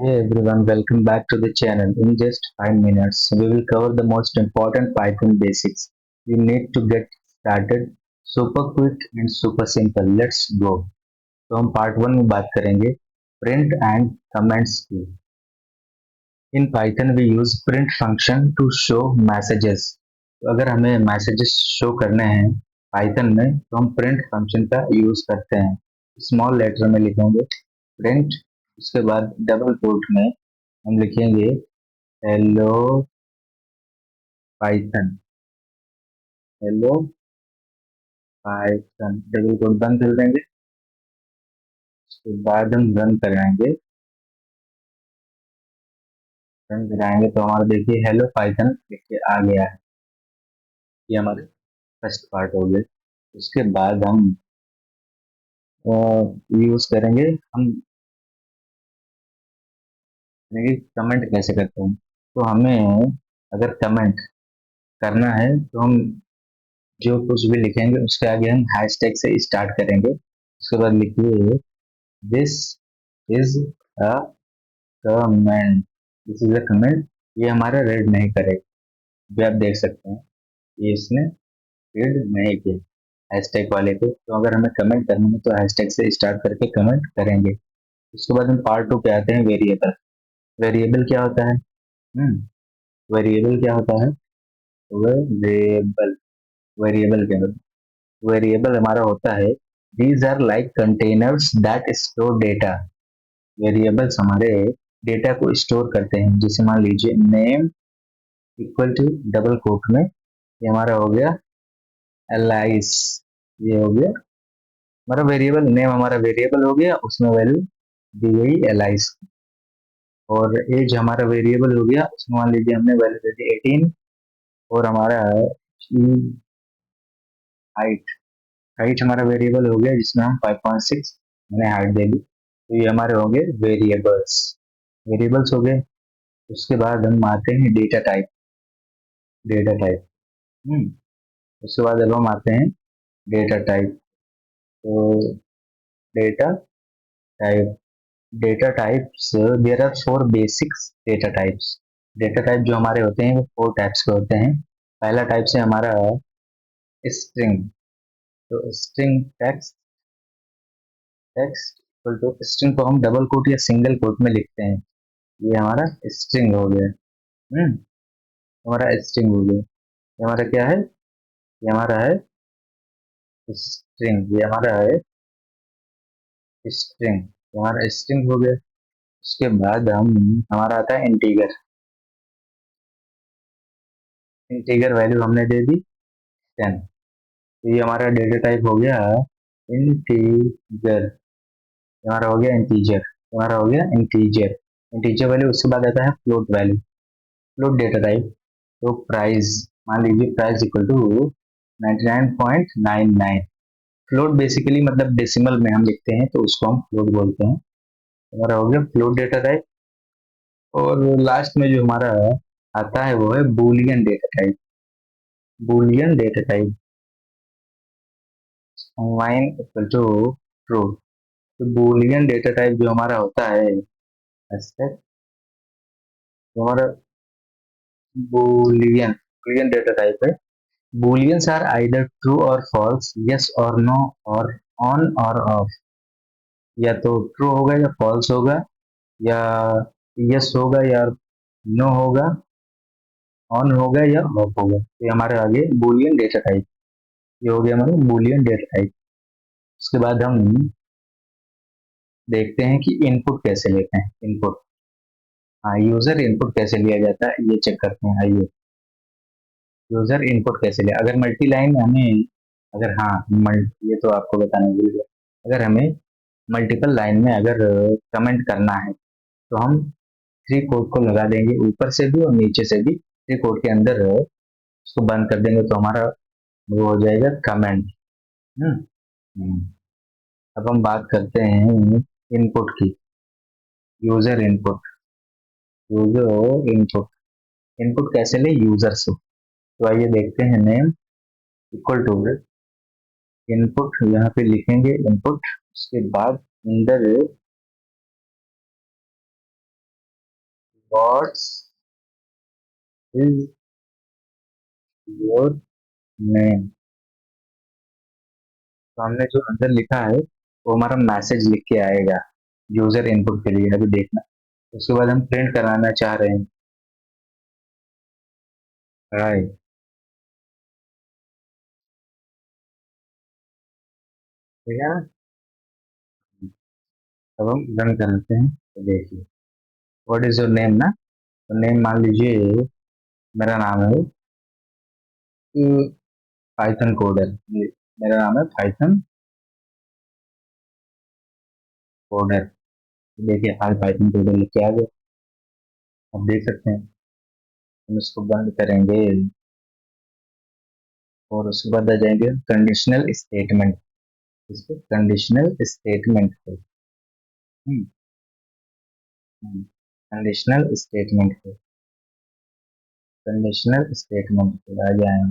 Hey everyone, welcome back to the channel. In just 5 minutes, we will cover the most important Python basics. You need to get started super quick and super simple. Let's go. तो हम part one में बात करेंगे print and comments की. In Python we use print function to show messages. तो अगर हमें messages show करने हैं पाइथन में तो हम प्रिंट फंक्शन का यूज करते हैं. स्मॉल लेटर में लिखेंगे प्रिंट, उसके बाद डबल कोट में हम लिखेंगे hello Python. Hello Python double quote बंद कर देंगे. उसके बाद हम रन कराएंगे. रन कराएंगे तो हमारा देखिए हेलो पाइथन देखिए आ गया है. ये हमारे फर्स्ट पार्ट हो गए. उसके बाद हम यूज करेंगे हम कमेंट कैसे करते हैं. तो हमें अगर कमेंट करना है तो हम जो कुछ भी लिखेंगे उसके आगे हम हैशटैग से स्टार्ट करेंगे. उसके बाद लिखिए this is a comment. This is a comment. ये हमारा रीड नहीं करेगा. भी आप देख सकते हैं ये इसने रीड नहीं किया हैशटैग वाले को. तो अगर हमें कमेंट करना है तो हैशटैग से स्टार्ट करके कमेंट करेंगे. उसके बाद हम पार्ट टू पे आते हैं वेरिएबल. वेरिएबल क्या होता है? वेरिएबल क्या होता है? वेरिएबल वेरिएबल क्या होता है? वेरिएबल हमारा होता है these are like containers that store data. Variables हमारे डेटा को स्टोर करते हैं. जैसे मान लीजिए name equal to double quote में ये हमारा हो गया एलाइस. ये हो गया हमारा वेरिएबल नेम. हमारा वेरिएबल हो गया, उसमें वैल्यू दी गई एलाइस. और एज हमारा वेरिएबल हो गया, उसमें मान लीजिए हमने वैल्यू दे दी 18. और हमारा हाइट हाइट हमारा वेरिएबल हो गया जिसमें हम 5.6 हमने हाइट दे दी. तो ये हमारे हो गए वेरिएबल्स. वेरिएबल्स हो गए. उसके बाद हम आते हैं डेटा टाइप. Data type. उसके बाद अब हम आते हैं डेटा टाइप. तो data type. Data types there are four basics data types. Data type जो हमारे होते हैं वो फोर टाइप्स के होते हैं. पहला टाइप से हमारा स्ट्रिंग. तो string text. Text equal to string को हम डबल कोट या सिंगल कोट में लिखते हैं. ये हमारा स्ट्रिंग हो गया. हमारा स्ट्रिंग हो गया. ये हमारा क्या है? ये हमारा है स्ट्रिंग. ये हमारा है स्ट्रिंग. हमारा स्ट्रिंग हो गया. उसके बाद हम हमारा आता है इंटीगर. इंटीगर वैल्यू हमने दे दी 10. तो ये हमारा डेटा टाइप हो गया इंटीजर. हमारा हो गया इंटीजर. हमारा हो गया इंटीजर. Integer value. उसके बाद आता है float value. Float data type. तो प्राइस मान लीजिए price equal to 99.99. Float basically मतलब डेसिमल में हम लिखते हैं तो उसको हम फ्लोट बोलते हैं. हमारा हो गया फ्लोट डेटा टाइप. और लास्ट में जो हमारा आता है वो है boolean data type. Boolean data type line equal to true. तो बूलियन डेटा टाइप जो हमारा होता है ऐसे तो हमारा बूलियन बूलियन डेटा टाइप है. बूलियंस आर आइदर ट्रू और फॉल्स, यस और नो, और ऑन और ऑफ. या तो ट्रू होगा या फॉल्स होगा, या यस होगा या नो होगा, ऑन होगा या ऑफ होगा. तो ये हमारे आगे बूलियन डेटा टाइप. ये हो गया हमारा बूलियन डेटा टाइप. उसके बाद हम देखते हैं कि इनपुट कैसे लेते हैं. इनपुट. हाँ, यूजर इनपुट कैसे लिया जाता है ये चेक करते हैं. आइए यूजर इनपुट कैसे लिया. अगर मल्टी लाइन हमें अगर हाँ ये तो आपको बताना भूल गया. अगर हमें मल्टीपल लाइन में अगर कमेंट करना है तो हम थ्री कोड को लगा देंगे ऊपर से भी और नीचे से भी. थ्री कोड के अंदर उसको बंद कर देंगे तो हमारा वो हो जाएगा कमेंट. हम्म हम्म. अब हम बात करते हैं इनपुट की. User input. User input. Input कैसे ले यूजर से. तो आइए देखते हैं. Name equal to input. यहाँ पे लिखेंगे इनपुट. उसके बाद अंदर व्हाट्स इज योर नेम। तो हमने जो अंदर लिखा है वो हमारा मैसेज लिख के आएगा यूजर इनपुट के लिए, अभी देखना। उसके बाद हम प्रिंट कराना चाह रहे हैं। हाय, ठीक है ना। अब हम रन करते हैं तो देखिए व्हाट इज योर नेम ना। तो नेम मान लीजिए मेरा नाम है पाइथन कोडर। मेरा नाम है पाइथन कोडर। देखिए आज पाइथन कोडर लिख के आ गए। अब देख सकते हैं। हम इसको बंद करेंगे और उसके बाद आ जाएंगे कंडीशनल स्टेटमेंट। इसको कंडीशनल स्टेटमेंट को कंडीशनल स्टेटमेंट को कंडीशनल स्टेटमेंट को आ जाए।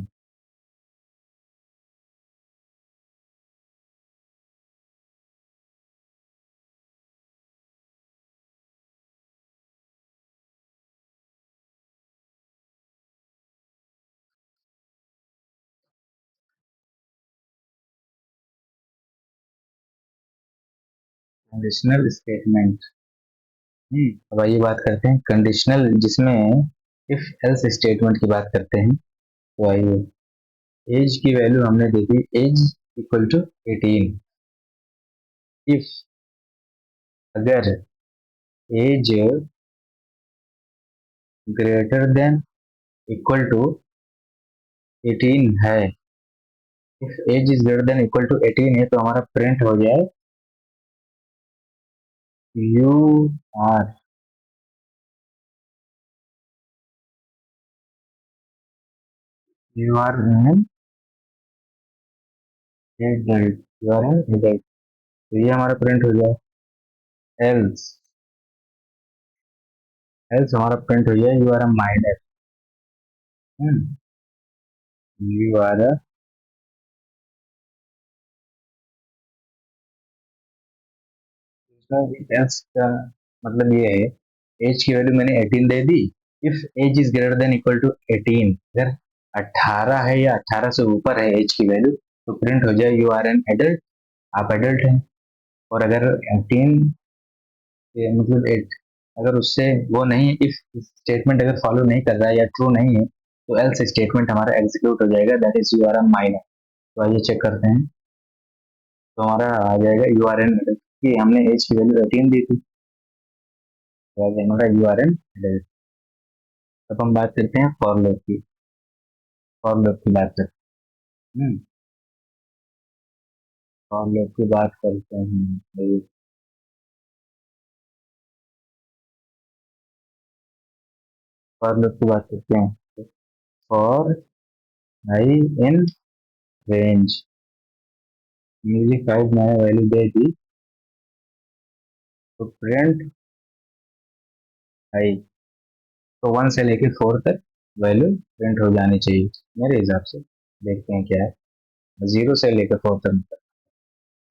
Conditional statement. अब आइए बात करते हैं कंडीशनल, जिसमें इफ एल्स स्टेटमेंट की बात करते हैं। तो आइए, एज की वैल्यू हमने देखी, एज इक्वल टू 18। इफ अगर age greater than equal to 18 है, if age is greater than equal to 18 है, तो हमारा प्रिंट हो जाए you are you are an adult, you are an adult. तो ये हमारा प्रिंट हो जाए। एल्स एल्स हमारा प्रिंट हो जाए you are a minor. You are a, else का मतलब ये है, एज की वैल्यू मैंने 18 दे दी। If age is greater than equal to 18, अगर 18 है या 18 से ऊपर है एज की वैल्यू, तो प्रिंट हो जाए यू आर एन एडल्ट, आप एडल्ट हैं। और अगर 18 मतलब 8, अगर उससे वो नहीं, इफ स्टेटमेंट अगर फॉलो नहीं कर रहा है या ट्रू नहीं है, तो एल्स स्टेटमेंट हमारा एग्जीक्यूट हो जाएगा, that is you are an minor. तो आइए चेक करते हैं। तो हमारा आ जाएगा यू आर एन एडल्ट, कि हमने एज की वैल्यू 18 दी थी, तो आ जाएगा हमारा यू आर एन एडल्ट। अब हम बात करते हैं फॉर लूप की। फॉर लूप की बात करते हैं। फॉर लूप की बात करते हैं। फॉर लूप की बात करते हैं। For I in range, music 5 मैंने वैल्यू दे दी, तो प्रिंट आई। तो 1 से लेके 4 तक वैल्यू प्रिंट हो जानी चाहिए मेरे हिसाब से। देखते हैं क्या है। 0 से लेकर 4 तक,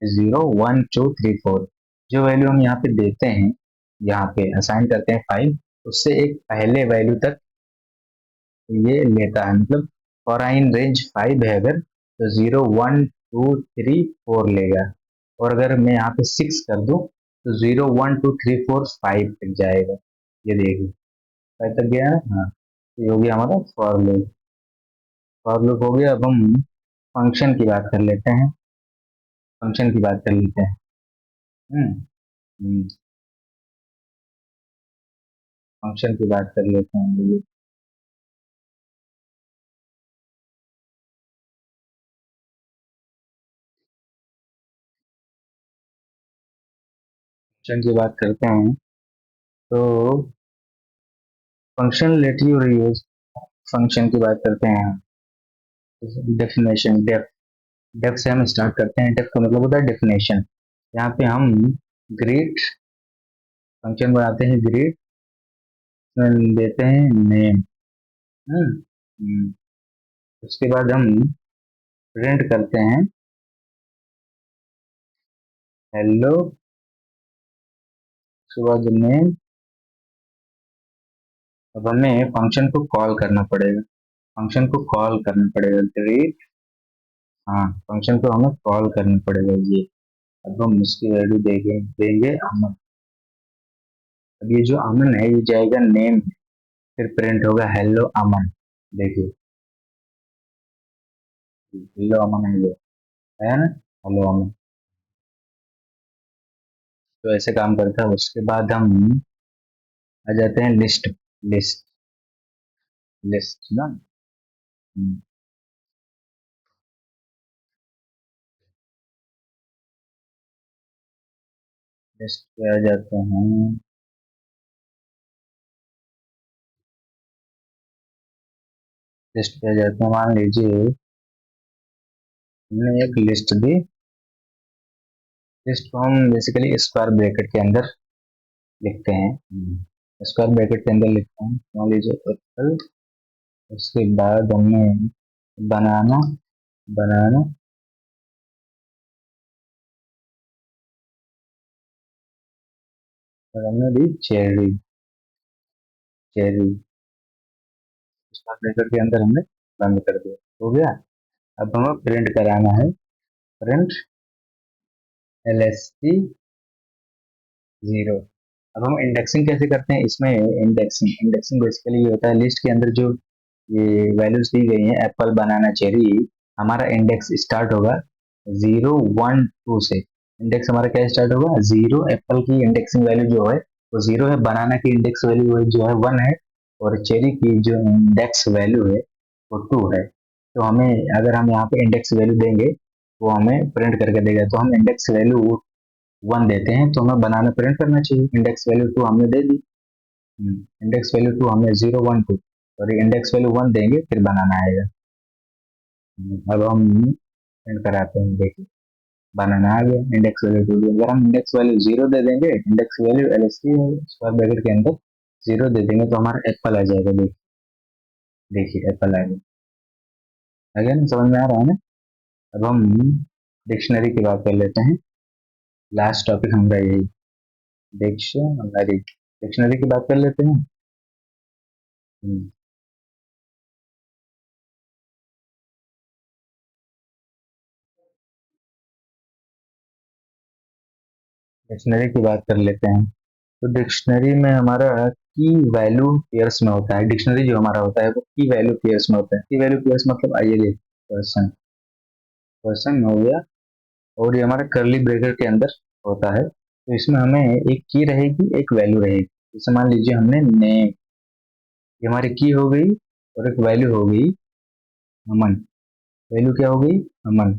0 1 2 3 4, जो वैल्यू हम यहाँ पे देते हैं, यहाँ पे असाइन करते हैं 5, उससे एक पहले वैल्यू तक ये लेता है। मतलब फॉर इन रेंज 5 है अगर, तो 0 1 2 3 4 लेगा। और अगर मैं यहाँ पे 6 कर दूं, तो 0 1 2 3 4 5 तक जाएगा। ये देखिए 5 तक गया है। हाँ, तो ये हो गया हमारा फॉर लूप। फॉर लूप हो गया। अब हम फंक्शन की बात कर लेते हैं। फंक्शन की बात कर लेते हैं। हम्म फंक्शन की बात कर लेते हैं। ये फंक्शन की बात करते हैं तो function let you use, function की बात करते हैं। डेफिनेशन, डेफ डेफ से हम स्टार्ट करते हैं। डेफ का मतलब होता है डेफिनेशन। यहाँ पे हम ग्रीट फंक्शन बनाते हैं, ग्रीट देते हैं नेम। उसके बाद हम प्रिंट करते हैं हेलो, उसके बाद नेम, अब हमें फंक्शन को कॉल करना पड़ेगा, ग्रेट। हाँ, फंक्शन को हमें कॉल करना पड़ेगा ये। अब हम उसकी वैल्यू देंगे देंगे अमन। अब ये जो अमन है ये जाएगा नेम, फिर प्रिंट होगा हेलो अमन। देखिए हेलो अमन है ना, हेलो अमन। तो ऐसे काम करता है। उसके बाद हम आ जाते हैं लिस्ट, लिस्ट लिस्ट ना। लिस्ट पे आ जाते हैं। लिस्ट पे आ जाते हैं, मान लीजिए हमने एक लिस्ट दी। लिस्ट को हम बेसिकली स्क्वायर ब्रैकेट के अंदर लिखते हैं। स्क्वायर ब्रैकेट के अंदर लिखते हैं, मान लीजिए एप्पल। उसके बाद हमें बनाना, बनाना। और हमने दी चेरी, चेरी। स्क्वायर ब्रैकेट के अंदर हमने बंद कर दिया, हो गया। अब हमें प्रिंट कराना है, प्रिंट LST 0। अब हम इंडेक्सिंग कैसे करते हैं इसमें? इंडेक्सिंग इंडेक्सिंग बेसिकली ये होता है, लिस्ट के अंदर जो ये वैल्यूज दी गई हैं एप्पल बनाना चेरी, हमारा इंडेक्स स्टार्ट होगा 0 1 2 से। इंडेक्स हमारा क्या स्टार्ट होगा? 0। एप्पल की इंडेक्सिंग वैल्यू जो है वो 0 है, बनाना की इंडेक्स वैल्यू जो है 1 है, और चेरी की जो इंडेक्स वैल्यू है वो 2 है। तो हमें अगर हम यहाँ पे इंडेक्स वैल्यू देंगे वो हमें प्रिंट करके देगा। तो हम इंडेक्स वैल्यू 1 देते हैं तो हमें बनाना प्रिंट करना चाहिए। इंडेक्स वैल्यू 2 हमने दे दी, इंडेक्स वैल्यू 2 हमने 0 1 2, और इंडेक्स वैल्यू 1 देंगे फिर बनाना आएगा। अब हम प्रिंट कराते हैं, देखिए बनाना आ गया इंडेक्स वैल्यू 2। अगर हम इंडेक्स वैल्यू 0 दे देंगे, index value LST square bracket के अंदर 0 दे देंगे तो हमारा एप्पल आ जाएगा। देखिए, देखिए एप्पल आ गया। आ गया ना, समझ में आ रहा है ना? अब हम डिक्शनरी की बात कर लेते हैं। लास्ट टॉपिक हमारा यही डिक्शनरी, डिक्शनरी की बात कर लेते हैं। डिक्शनरी की बात कर लेते हैं। तो डिक्शनरी में हमारा की वैल्यू पेयर्स में होता है। डिक्शनरी जो हमारा होता है वो की वैल्यू पेयर्स में होता है। की वैल्यू पेयर्स मतलब आइए देखिए, पर्सन, पर्सन हो गया, और ये हमारा करली ब्रैकेट के अंदर होता है। तो इसमें हमें एक की रहेगी, एक वैल्यू रहेगी। जैसे मान लीजिए हमने नेम, ये हमारी की हो गई, और एक वैल्यू हो गई अमन। वैल्यू क्या हो गई? अमन।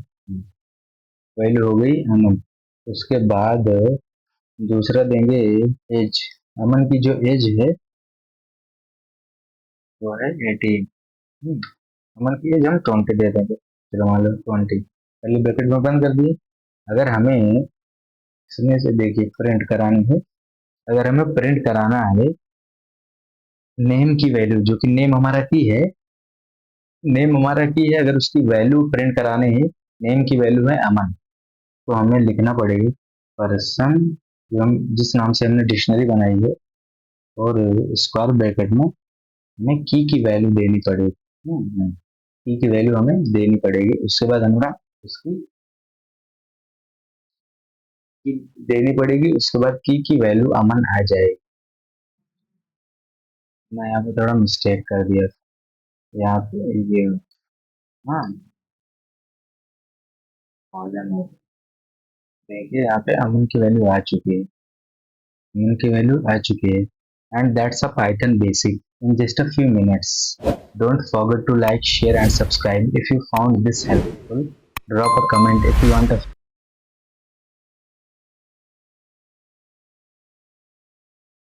वैल्यू हो गई अमन। उसके बाद दूसरा देंगे एज। अमन की जो एज है वो है 18। अमन की एज हम 20 दे देंगे, चलो मान लो 20, पहले ब्रैकेट में बंद कर दिए। अगर हमें इसमें से देखिए प्रिंट करानी है, अगर हमें प्रिंट कराना है नेम की वैल्यू, जो कि नेम हमारा की है, नेम हमारा की है, अगर उसकी वैल्यू प्रिंट कराने है, नेम की वैल्यू है अमन, तो हमें लिखना पड़ेगी पर्सन, जो हम जिस नाम से हमने डिक्शनरी बनाई है, और स्क्वायर ब्रैकेट में हमें की वैल्यू देनी पड़ेगी। की वैल्यू हमें देनी पड़ेगी। उसके बाद हमारा उसकी की देनी पड़ेगी। उसके बाद की वैल्यू अमन आ जाएगी। मैं यहाँ पे थोड़ा मिस्टेक कर दिया था। यहाँ पे ये, हाँ, देखिए यहाँ पे अमन की वैल्यू आ चुकी है, अमन की वैल्यू आ चुकी है। And that's a Python basic in just a few minutes. Don't forget to like, share and subscribe if you found this helpful. Drop a comment if you want a